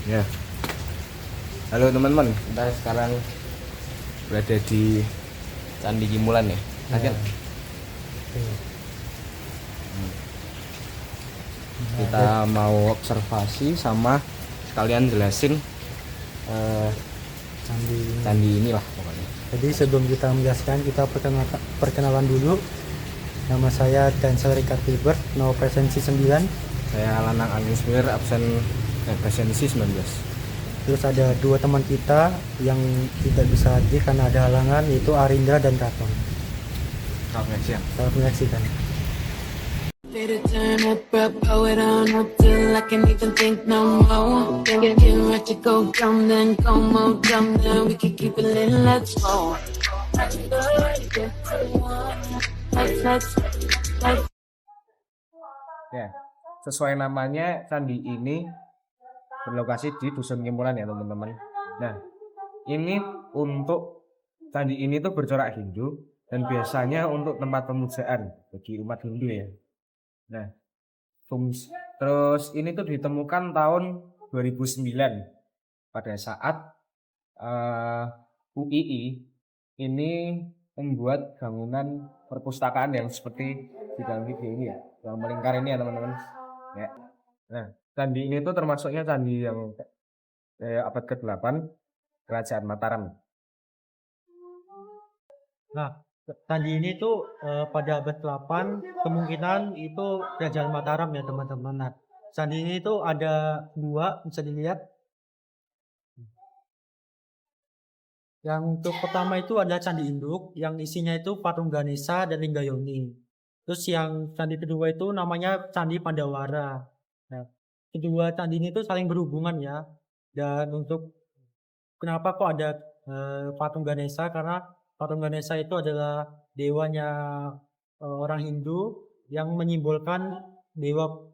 Ya, halo teman-teman, kita sekarang berada di Candi Kimulan ya. Kaget. Kita mau observasi sama sekalian jelasin candi inilah pokoknya. Jadi sebelum kita menjelaskan, kita perkenalan dulu. Nama saya Dansel Ricard Gilbert, nomor presensi 9. Saya Lanang Agnes Mir, absen presensi 19. Terus ada dua teman kita yang tidak bisa hadir karena ada halangan, yaitu Arindra dan Katon. Selamat menyaksikan. Selamat menyaksikan. Better turn up, bro, blow it on up till I can't even think no more. Get ready to go dumb, then go more dumb, then we can keep it lit, let's go. Ya, sesuai namanya, candi ini berlokasi di Dusun Kimulan ya teman-teman. Nah, ini untuk candi ini tuh bercorak Hindu dan biasanya untuk tempat pemujaan bagi umat Hindu ya. Nah, terus ini tuh ditemukan tahun 2009 pada saat UII ini membuat bangunan perpustakaan yang seperti di dalam video ini ya, yang melingkar ini ya teman-teman. Ya. Nah, candi ini tuh termasuknya candi yang abad ke-8 Kerajaan Mataram. Nah, candi ini tuh pada abad 8 kemungkinan itu Kerajaan Mataram ya teman-teman. Nah, candi ini tuh ada dua, bisa dilihat. Yang untuk pertama itu adalah candi induk, yang isinya itu patung Ganesha dan Linggayoni. Terus yang candi kedua itu namanya Candi Pandawara. Nah, kedua candi ini tuh saling berhubungan ya. Dan untuk kenapa kok ada patung Ganesha? Karena patung Ganesha itu adalah dewanya orang Hindu yang menyimbolkan dewa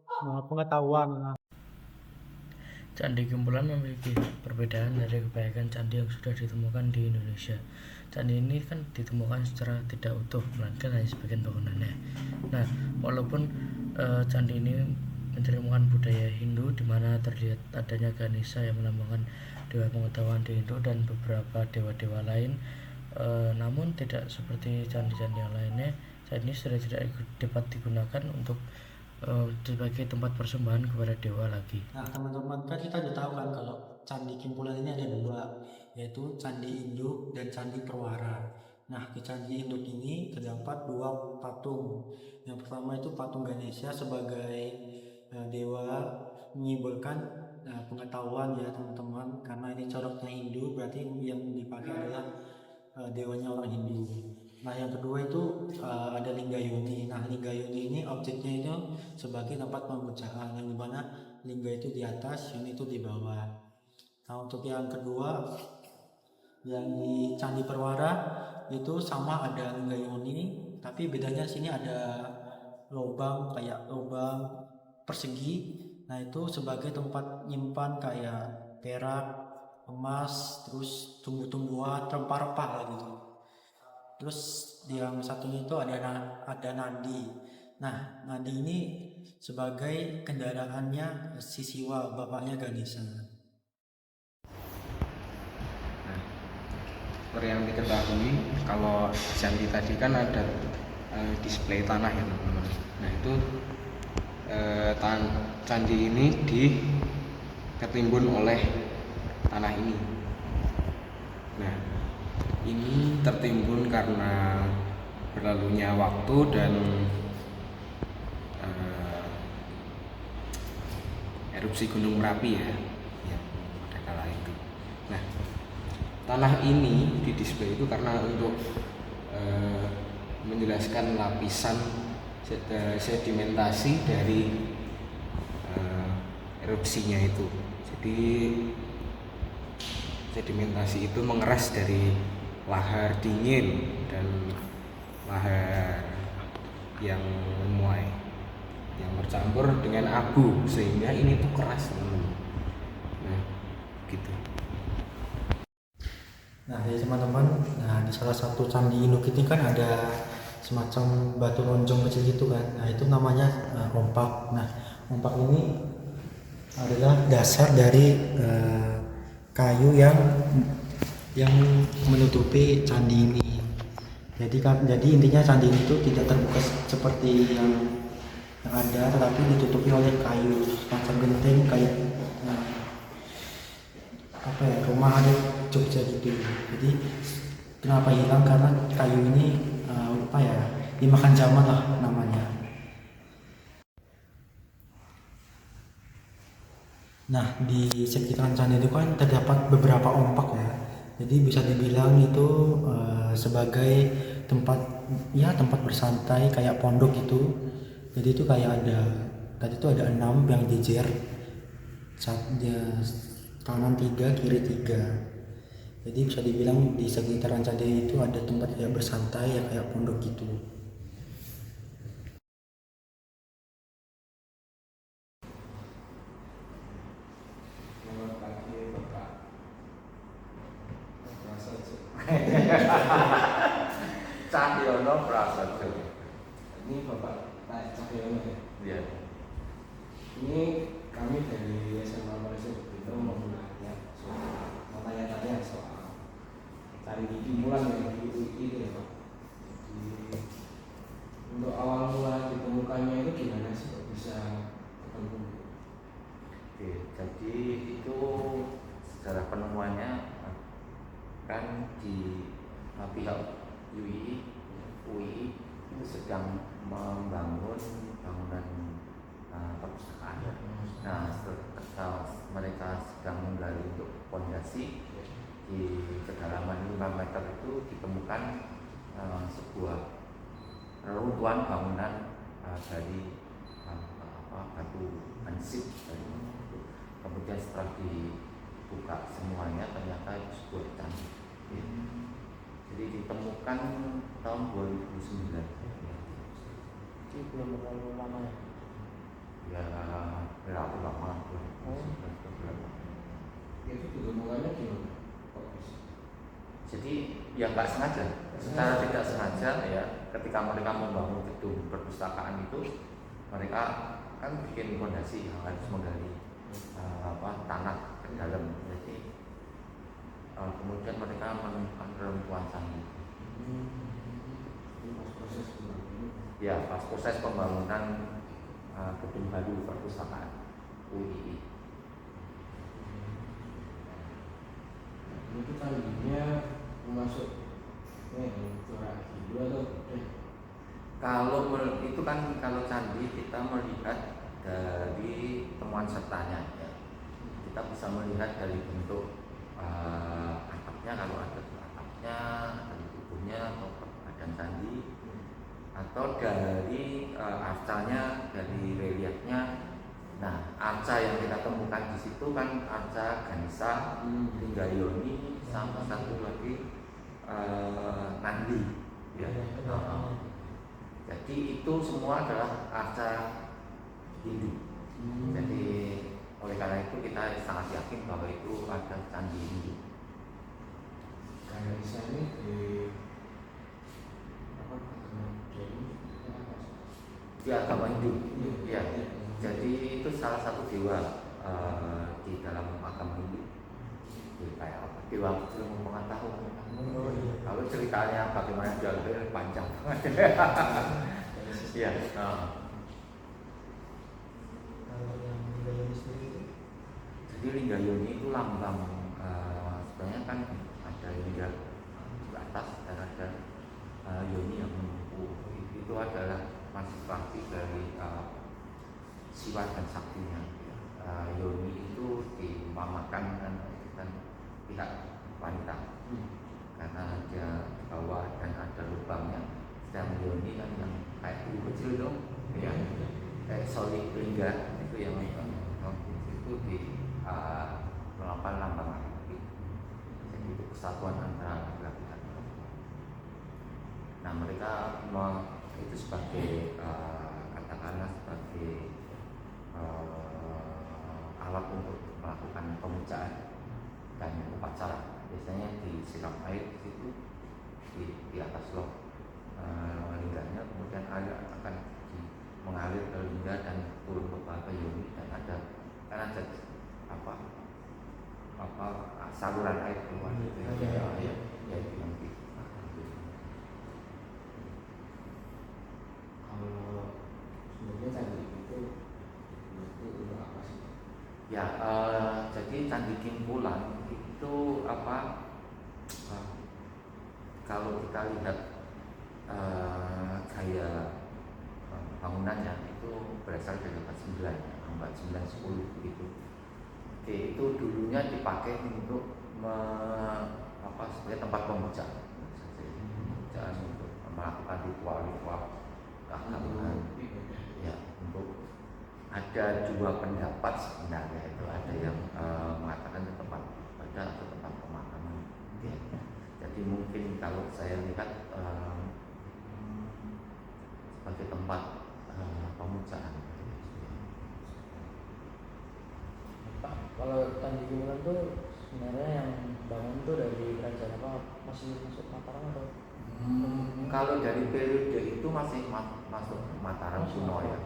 pengetahuan. Candi Kimulan memiliki perbedaan dari kebanyakan candi yang sudah ditemukan di Indonesia. Candi ini kan ditemukan secara tidak utuh, melainkan hanya sebagian bangunannya. Nah, walaupun candi ini mencerminkan budaya Hindu, di mana terlihat adanya Ganesha yang melambangkan dewa pengetahuan di Hindu dan beberapa dewa-dewa lain, namun tidak seperti candi-candi yang lainnya, candi ini sudah tidak dapat digunakan untuk sebagai tempat persembahan kepada dewa lagi. Nah teman-teman, kan kita udah tahu kan kalau Candi Kimulan ini ada dua, yaitu Candi Induk dan Candi Perwara. Nah di Candi Induk ini terdapat dua patung. Yang pertama itu patung Ganesha sebagai dewa menyimbolkan pengetahuan ya teman-teman, karena ini coraknya Hindu, berarti yang dipakai adalah dewanya orang Hindu. Nah yang kedua itu ada Linggayoni. Nah Linggayoni ini objeknya itu sebagai tempat pemujaan, yang dimana lingga itu di atas, yang itu di bawah. Nah untuk yang kedua, yang di Candi Perwara itu sama ada Linggayoni, tapi bedanya sini ada lubang, kayak lubang persegi. Nah itu sebagai tempat nyimpan kayak perak, emas, terus tumbuh-tumbuhan, rempah-rempah lah gitu. Terus yang satunya itu ada nadi. Nah, nadi ini sebagai kendaraannya si Siwa, bapaknya Ganesha. Nah, seperti yang diketahui, kalau candi tadi kan ada display tanah ya teman-teman. Nah itu candi ini ketimbun oleh tanah ini. Nah, ini tertimbun karena berlalunya waktu dan erupsi Gunung Merapi ya pada kala itu. Nah, tanah ini didisplay itu karena untuk menjelaskan lapisan sedimentasi dari erupsinya itu. Jadi sedimentasi itu mengeras dari lahar dingin dan lahar yang memuai, yang bercampur dengan abu, sehingga ini tuh keras teman-teman. Nah, gitu. Nah jadi teman-teman, nah di salah satu candi induk ini kan ada semacam batu lonjong kecil gitu kan. Nah itu namanya ompak. Nah ompak ini adalah dasar dari kayu yang menutupi candi ini. Jadi intinya candi ini tuh tidak terbuka seperti yang ada, tetapi ditutupi oleh kayu semacam genteng kayak apa ya, rumah adat Jogja gitu. Jadi kenapa hilang, karena kayu ini apa ya, dimakan zaman lah namanya. Nah, di sekitaran candi itu kan terdapat beberapa ombak ya. Jadi bisa dibilang itu sebagai tempat tempat bersantai kayak pondok gitu. Jadi itu kayak tadi itu ada 6 yang jejer. Dia kanan 3, kiri 3. Jadi bisa dibilang di sekitaran candi itu ada tempat kayak bersantai ya, kayak pondok gitu. Cahyono Prasaja. Ini Bapak Pak Cahyono ya. Iya. Ini kami dari SMA Malaysia itu mau tanya-tanya soal candi Kimulan yang di UI ini ya Pak. Jadi untuk awal mula ditemukannya itu gimana sih kok bisa ketemu? Oke, jadi itu sejarah penemuannya kan di pihak UI itu sedang membangun bangunan perpustakaan. Nah, ketika mereka sedang menggali untuk pondasi di kedalaman 5 meter itu ditemukan sebuah reruntuhan bangunan dari batu ansip. Kemudian setelah dibuka semuanya ternyata itu sebuah candi. Jadi ditemukan tahun 2009. Ini belum terlalu lama ya. Ya relatif lama. Itu ditemukannya gimana? Kok bisa? Jadi ya nggak sengaja, secara tidak sengaja ya, ketika mereka membangun gedung perpustakaan itu mereka kan bikin fondasi yang harus menggali tanah ke dalam. Jadi kemudian mereka menemukan reruntuhan candi. Ya, pas proses pembangunan gedung baru perpustakaan UI. Itu candinya masuk corak gitu atau Kalau itu kan kalau candi kita melihat dari temuan sertanya ya. Kita bisa melihat dari bentuk atapnya, kalau ada atapnya, dari tubuhnya atau badan candi, atau dari arcanya, dari reliefnya. Nah, arca yang kita temukan di situ kan arca Ganesha, Linggayoni, sama satu lagi Nandi. Ya. Jadi itu semua adalah arca Hindu. Jadi oleh karena itu kita sangat yakin bahwa itu ada candi Hindu. Ganesha ini di Di agama Hindu. Ya. Jadi itu salah satu dewa di dalam agama Hindu. Kayak apa? Dewa ilmu pengetahuan. Kalau ceritanya bagaimana dia lahir panjang banget. Iya. Kalau yang Linggayoni sendiri itu? Jadi Linggayoni itu lambang sebenarnya kan ada lingga di atas dan ada yoni yang menumpu. Itu adalah manifestasi dari Siwa dan saktinya. Yoni itu diumpamakan dan pihak wanita karena dia di bawah dan ada lubangnya. Sedang yoni kan yang kayak kecil dong, ya kayak solid lingga itu yang itu di melakukan lambang laki. Jadi itu kesatuan antara laki-laki dan perempuan. Nah, mereka itu sebagai katakanlah sebagai alat untuk melakukan pemujaan dan upacara. Biasanya disiram air di situ di atas lingganya, kemudian air akan mengalir ke lingga dan turun ke bawah yoni, dan ada kan ada saluran air keluar gitu ya, ya itu yang Kalau sebenarnya candi itu apa sih? ya. Jadi Candi Kimpulan itu apa, kalau kita lihat gaya bangunannya itu berasal dari abad 9, abad 9 10 begitu. Oke, itu dulunya dipakai untuk sebagai tempat pemujaan, untuk melakukan ritual-ritual keagamaan. Ya, untuk ada dua pendapat sebenarnya, itu ada yang mengatakan itu tempat ibadah atau tempat pemakaman. Ya. Jadi mungkin kalau saya lihat sebagai tempat pemujaan. Pak, kalau Candi Kimpulan tuh sebenarnya yang bangun tuh dari kerajaan apa, masih masuk Mataram atau? Kalau dari periode itu masih masuk Mataram kuno ya.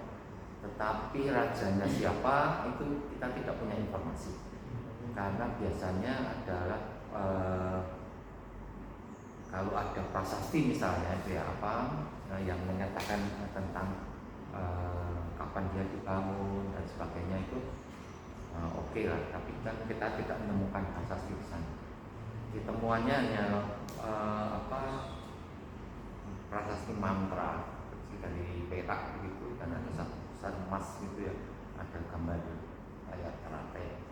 Tetapi rajanya siapa itu kita tidak punya informasi. Karena biasanya adalah kalau ada prasasti misalnya itu ya yang menyatakan tentang kapan dia dibangun dan sebagainya itu oke lah. Tapi kan kita tidak menemukan prasasti di sana. Ditemuannya hanya prasasti mantra kecil dari perak begitu, dan ada satu emas gitu ya, ada gambar kayak teratai